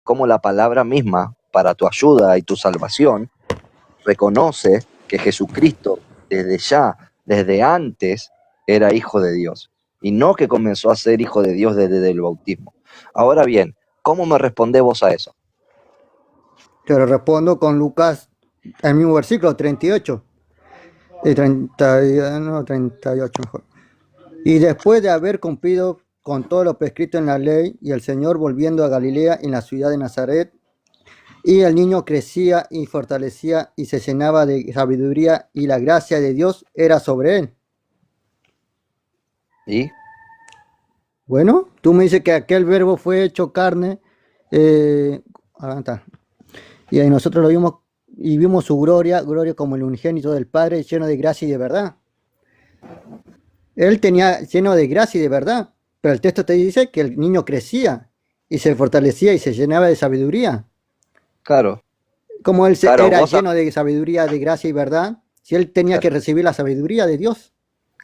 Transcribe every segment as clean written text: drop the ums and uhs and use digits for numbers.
cómo la palabra misma, para tu ayuda y tu salvación, reconoce que Jesucristo desde antes, era hijo de Dios, y no que comenzó a ser hijo de Dios desde el bautismo. Ahora bien, ¿cómo me respondés vos a eso? Te lo respondo con Lucas, el mismo versículo, 38. Y 30, no, 38 mejor. Y después de haber cumplido con todo lo prescrito en la ley, y el Señor volviendo a Galilea en la ciudad de Nazaret, y el niño crecía y fortalecía y se llenaba de sabiduría, y la gracia de Dios era sobre él. ¿Y? Bueno, tú me dices que aquel verbo fue hecho carne, aguanta. Y ahí nosotros lo vimos y vimos su gloria, gloria como el unigénito del Padre, lleno de gracia y de verdad. Él tenía lleno de gracia y de verdad, pero el texto te dice que el niño crecía y se fortalecía y se llenaba de sabiduría. Claro, Como él claro, era vos, lleno de sabiduría, de gracia y verdad, si él tenía que claro, recibir la sabiduría de Dios,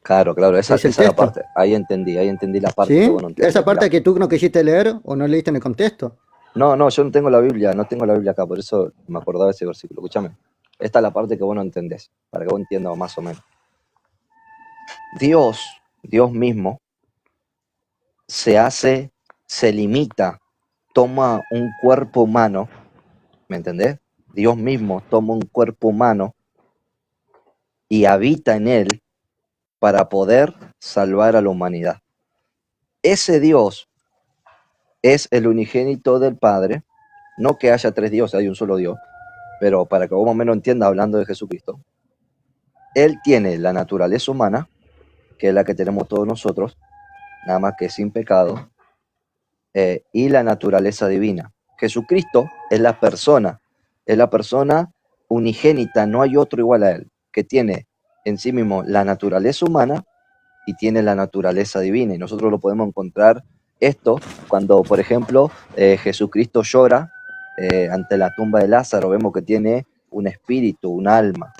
claro, esa es el es la texto. parte, ahí entendí la parte que vos ¿Sí? no Esa entendés, mirá. parte que tú no quisiste leer o no leíste en el contexto. No, yo no tengo la Biblia, no tengo la Biblia acá, por eso me acordaba de ese versículo. Escúchame, esta es la parte que vos no entendés, para que vos entiendas más o menos. Dios mismo se limita, toma un cuerpo humano, ¿me entendés? Dios mismo toma un cuerpo humano y habita en él para poder salvar a la humanidad. Ese Dios es el unigénito del Padre, no que haya tres dioses, hay un solo Dios, pero para que vos más o menos entiendas hablando de Jesucristo, Él tiene la naturaleza humana, que es la que tenemos todos nosotros, nada más que sin pecado, y la naturaleza divina. Jesucristo es la persona unigénita, no hay otro igual a Él, que tiene en sí mismo la naturaleza humana y tiene la naturaleza divina. Y nosotros lo podemos encontrar esto cuando, por ejemplo, Jesucristo llora ante la tumba de Lázaro, vemos que tiene un espíritu, un alma,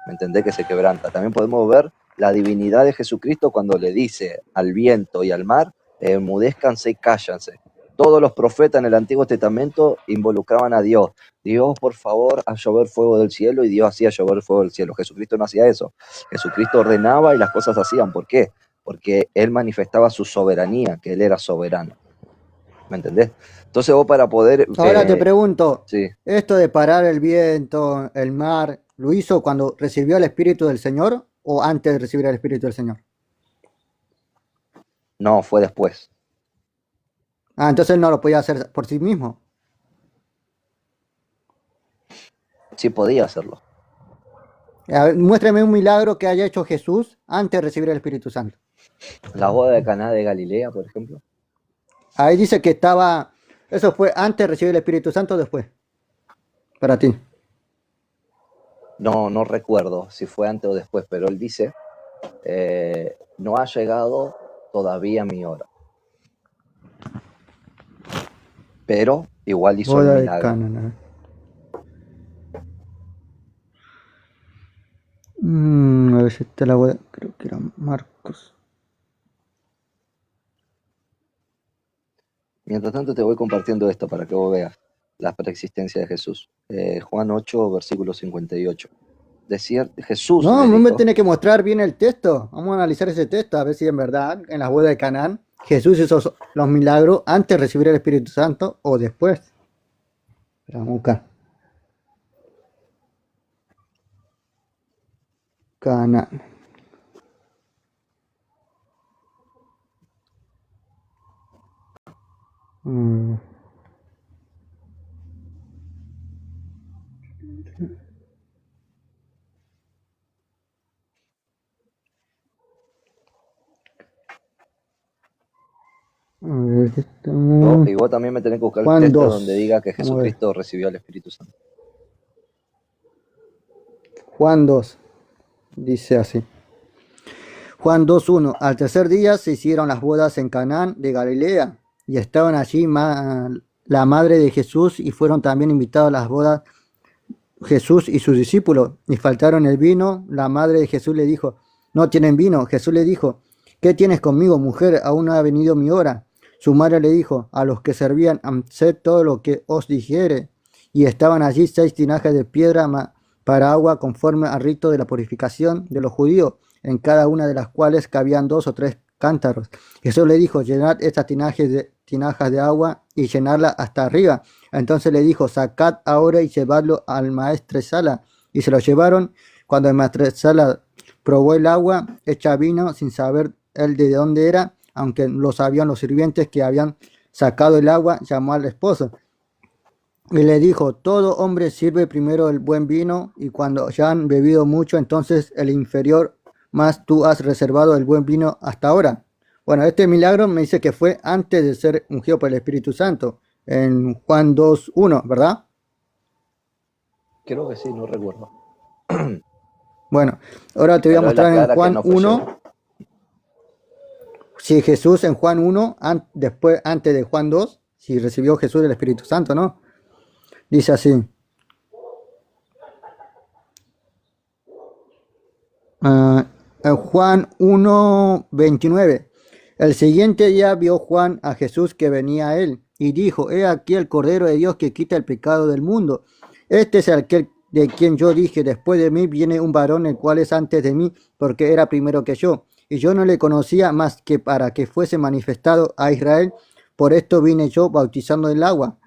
¿me entendés? Que se quebranta. También podemos ver la divinidad de Jesucristo cuando le dice al viento y al mar, enmudézcanse y cállense. Todos los profetas en el Antiguo Testamento involucraban a Dios. Dios, por favor, a llover fuego del cielo, y Dios hacía llover fuego del cielo. Jesucristo no hacía eso. Jesucristo ordenaba y las cosas hacían. ¿Por qué? Porque Él manifestaba su soberanía, que Él era soberano. ¿Me entendés? Entonces vos para poder... Ahora te pregunto, sí, ¿esto de parar el viento, el mar, lo hizo cuando recibió el Espíritu del Señor o antes de recibir el Espíritu del Señor? no, fue después. Ah, entonces él no lo podía hacer por sí mismo. Sí podía hacerlo. A ver, muéstrame un milagro que haya hecho Jesús antes de recibir el Espíritu Santo. La boda de Caná de Galilea, por ejemplo. Ahí dice que estaba, eso fue antes de recibir el Espíritu Santo o después, para ti. No recuerdo si fue antes o después, pero él dice, no ha llegado todavía mi hora. Pero igual hizo el Boda de milagro. Cana. A ver si está la boda, creo que era Marcos. Mientras tanto te voy compartiendo esto para que vos veas la preexistencia de Jesús. Juan 8, versículo 58. Decía, Jesús No, le no me dijo, tiene que mostrar bien el texto. Vamos a analizar ese texto, a ver si en verdad en la boda de Canaán Jesús hizo los milagros antes de recibir el Espíritu Santo o después. Pero vamos a buscar. Canaán. Mm. A ver, y vos también me tenés que buscar el Juan texto donde 2. diga que Vamos a ver. Jesucristo recibió el Espíritu Santo. Juan 2. Dice así. Juan 2:1. Al tercer día se hicieron las bodas en Canaán de Galilea, y estaban allí la madre de Jesús, y fueron también invitados a las bodas Jesús y sus discípulos, y faltaron el vino. La madre de Jesús le dijo, no tienen vino. Jesús le dijo, ¿qué tienes conmigo, mujer? Aún no ha venido mi hora. Su madre le dijo a los que servían: haced todo lo que os dijere. Y estaban allí 6 tinajas de piedra para agua, conforme al rito de la purificación de los judíos, en cada una de las cuales cabían 2 o 3 cántaros. Jesús le dijo: llenad estas tinajas de agua y llenarla hasta arriba. Entonces le dijo: sacad ahora y llevadlo al maestresala. Y se lo llevaron. Cuando el maestresala probó el agua hecha vino, sin saber él de dónde era, aunque lo sabían los sirvientes que habían sacado el agua, llamó al esposo y le dijo: todo hombre sirve primero el buen vino, y cuando ya han bebido mucho, entonces el inferior, mas tú has reservado el buen vino hasta ahora. Bueno, este milagro me dice que fue antes de ser ungido por el Espíritu Santo, en Juan 2:1, ¿verdad? Creo que sí, no recuerdo. Bueno, ahora te voy a Pero él mostrar en aclara que Juan no fue 1. lleno. Si Jesús en Juan 1, después, antes de Juan 2, si recibió Jesús el Espíritu Santo, ¿no? Dice así. En Juan 1:29. El siguiente día vio Juan a Jesús que venía a él, y dijo: he aquí el Cordero de Dios que quita el pecado del mundo. Este es aquel de quien yo dije: después de mí viene un varón, el cual es antes de mí, porque era primero que yo. Y yo no le conocía más que para que fuese manifestado a Israel. Por esto vine yo bautizando en el agua.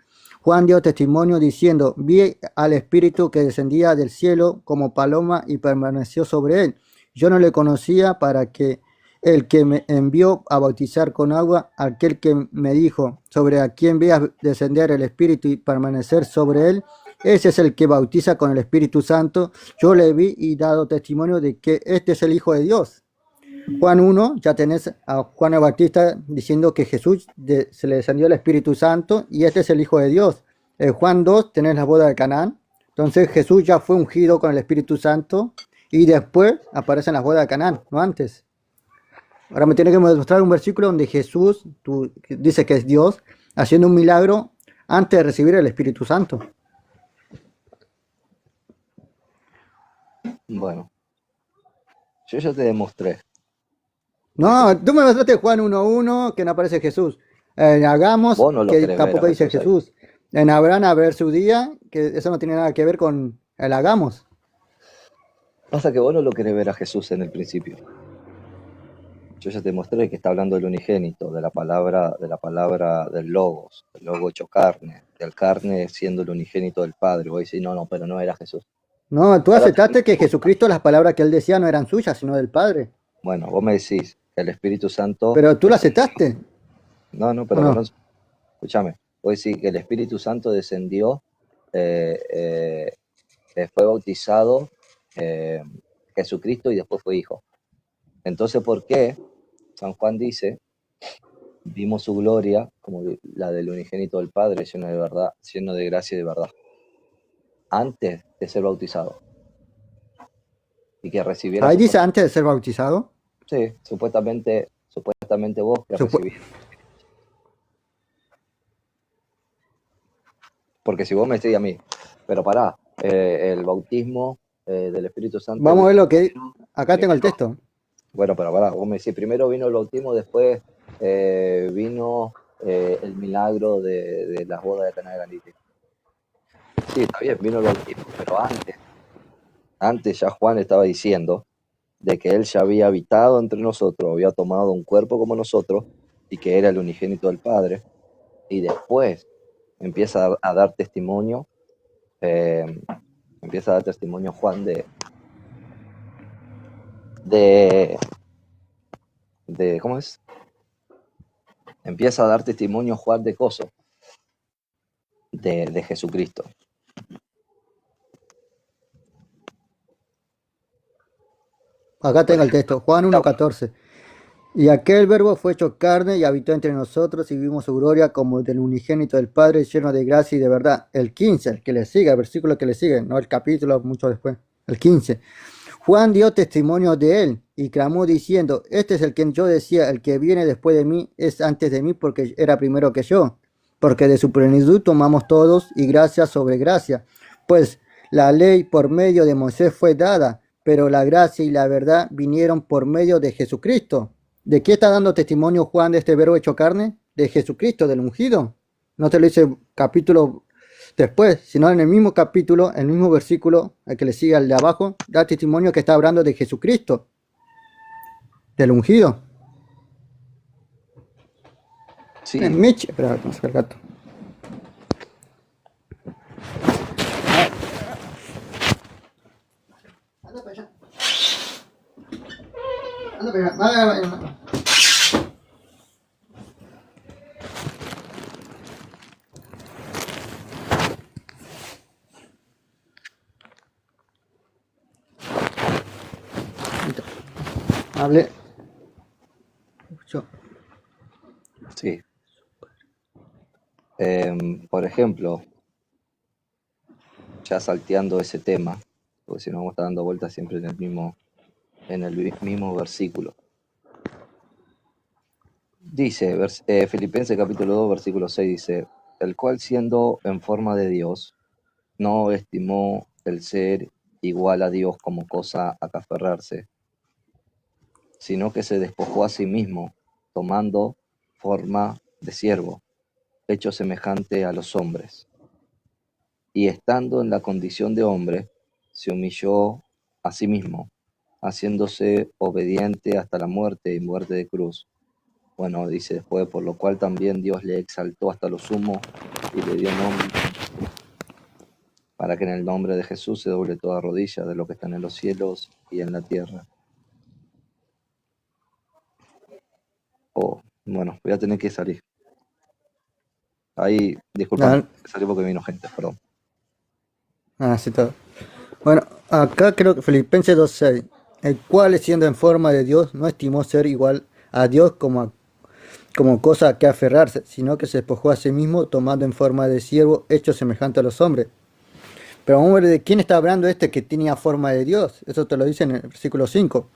Juan dio testimonio diciendo: vi al Espíritu que descendía del cielo como paloma y permaneció sobre él. Yo no le conocía, para que el que me envió a bautizar con agua, aquel que me dijo: sobre a quien veas descender el Espíritu y permanecer sobre él, ese es el que bautiza con el Espíritu Santo. Yo le vi y dado testimonio de que este es el Hijo de Dios. Juan 1, ya tenés a Juan el Bautista diciendo que Jesús se le descendió el Espíritu Santo y este es el Hijo de Dios. En Juan 2 tenés la boda de Canaán. Entonces Jesús ya fue ungido con el Espíritu Santo y después aparecen las bodas de Canaán, no antes. Ahora me tiene que mostrar un versículo donde Jesús dice que es Dios haciendo un milagro antes de recibir el Espíritu Santo. Bueno, yo ya te demostré. No, tú me mostraste Juan 1:1 que no aparece Jesús. Hagamos Vos no lo que querés ver tampoco a dice Jesús ahí. Jesús. En Abraham a ver su día, que eso no tiene nada que ver con el hagamos. Pasa que vos no lo querés ver a Jesús en el principio. Yo ya te mostré que está hablando del unigénito, de la palabra del logos, el logo hecho carne, del carne siendo el unigénito del Padre. Vos decís: no, pero no era Jesús. No, tú Ahora aceptaste que Jesucristo, las palabras que él decía no eran suyas, sino del Padre. bueno, vos me decís que el Espíritu Santo Pero tú lo aceptaste. No, ¿O pero no? escúchame. Vos decís que el Espíritu Santo descendió, fue bautizado eh, Jesucristo y después fue hijo. Entonces, ¿por qué San Juan dice: vimos su gloria como la del unigénito del Padre, lleno de verdad, lleno de gracia y de verdad, antes de ser bautizado y que recibiera Ahí dice antes de ser bautizado. Sí, supuestamente vos que recibís. Porque si vos me decís a mí, pero pará, el bautismo del Espíritu Santo. Vamos a ver lo que. Acá tengo el texto. Bueno, pero pará, vos me decís: primero vino el bautismo, después vino el milagro de las bodas de Caná de Galilea. Sí, está bien, vino el bautismo, pero antes ya Juan estaba diciendo de que él ya había habitado entre nosotros, había tomado un cuerpo como nosotros y que era el unigénito del Padre. Y después empieza a dar testimonio, Juan de ¿cómo es? Empieza a dar testimonio Juan de coso, de Jesucristo. Acá tengo el texto, Juan 1:14. Y aquel verbo fue hecho carne y habitó entre nosotros y vimos su gloria como del unigénito del Padre, lleno de gracia y de verdad. El 15, el que le sigue, el versículo que le sigue, no el capítulo, mucho después. El 15. Juan dio testimonio de él y clamó diciendo: este es el que yo decía: el que viene después de mí es antes de mí, porque era primero que yo. Porque de su plenitud tomamos todos, y gracia sobre gracia. Pues la ley por medio de Moisés fue dada, pero la gracia y la verdad vinieron por medio de Jesucristo. ¿De qué está dando testimonio Juan de este verbo hecho carne? de Jesucristo, del ungido. No te lo dice capítulo después, sino en el mismo capítulo, el mismo versículo, el que le sigue al de abajo, da testimonio que está hablando de Jesucristo, del ungido. Sí, Mitch, espera, vamos a sacar el gato. Anda para allá. Anda para allá. Vaya. Hable. Yo. sí. Por ejemplo, ya salteando ese tema, porque si no vamos a estar dando vueltas siempre en el mismo versículo. Dice, Filipenses capítulo 2, versículo 6 dice, el cual siendo en forma de Dios, no estimó el ser igual a Dios como cosa a que aferrarse, sino que se despojó a sí mismo, tomando forma de siervo, hecho semejante a los hombres. Y estando en la condición de hombre, se humilló a sí mismo, haciéndose obediente hasta la muerte y muerte de cruz. Bueno, dice después, por lo cual también Dios le exaltó hasta lo sumo y le dio nombre, para que en el nombre de Jesús se doble toda rodilla de lo que están en los cielos y en la tierra. Oh, bueno, voy a tener que salir. Ahí, disculpame, salí porque vino gente, perdón. Sí, todo. Bueno, acá creo que Filipenses 2:6, el cual siendo en forma de Dios no estimó ser igual a Dios como cosa a que aferrarse, sino que se despojó a sí mismo tomando en forma de siervo, hecho semejante a los hombres. Pero vamos a ver de quién está hablando este que tenía forma de Dios. Eso te lo dice en el versículo 5.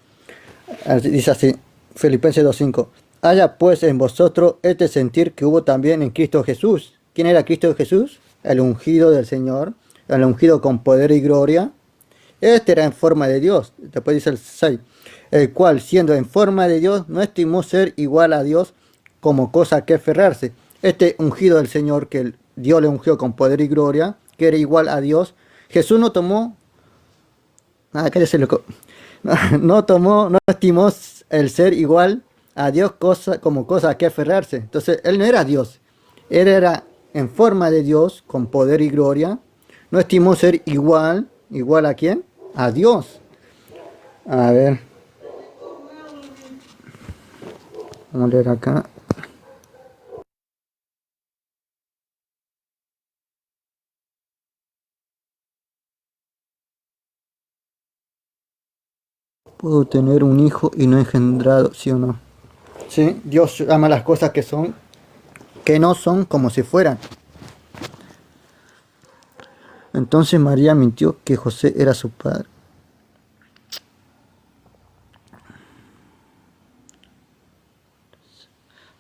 Dice así, Filipenses 2:5. Haya pues en vosotros este sentir que hubo también en Cristo Jesús. ¿Quién era Cristo Jesús? El ungido del Señor, el ungido con poder y gloria. Este era en forma de Dios. Después dice el 6. El cual, siendo en forma de Dios, no estimó ser igual a Dios como cosa a que aferrarse. Este ungido del Señor, que Dios le ungió con poder y gloria, que era igual a Dios, Jesús no tomó, cállese loco, no estimó el ser igual a Dios como cosa a que aferrarse. Entonces, él no era Dios, él era en forma de Dios, con poder y gloria, no estimó ser igual ¿a quién? A Dios. A ver, vamos a leer acá. Puedo tener un hijo y no engendrado, ¿sí o no? Sí, Dios ama las cosas que no son como si fueran. Entonces María mintió que José era su padre.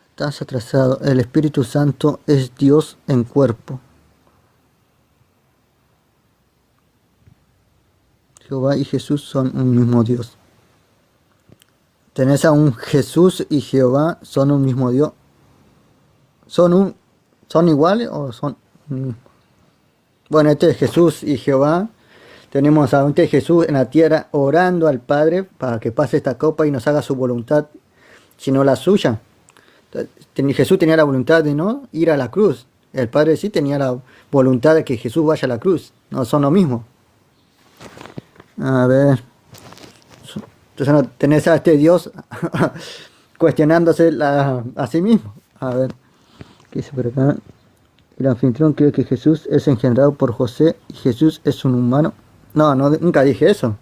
Estás atrasado. El Espíritu Santo es Dios en cuerpo. Jehová y Jesús son un mismo Dios. Tenés a un Jesús y Jehová son un mismo Dios. ¿Son iguales o son? Bueno, este es Jesús y Jehová. Tenemos a este Jesús en la tierra orando al Padre para que pase esta copa y nos haga su voluntad, sino la suya. Jesús tenía la voluntad de no ir a la cruz. El Padre sí tenía la voluntad de que Jesús vaya a la cruz. No son lo mismo. A ver. Entonces no tenés a este Dios cuestionándose a sí mismo. A ver. ¿Qué dice por acá? El anfitrión cree que Jesús es engendrado por José y Jesús es un humano. No, nunca dije eso.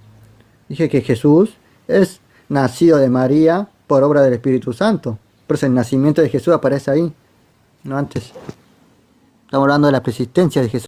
Dije que Jesús es nacido de María por obra del Espíritu Santo. Por eso el nacimiento de Jesús aparece ahí, no antes. Estamos hablando de la persistencia de Jesús.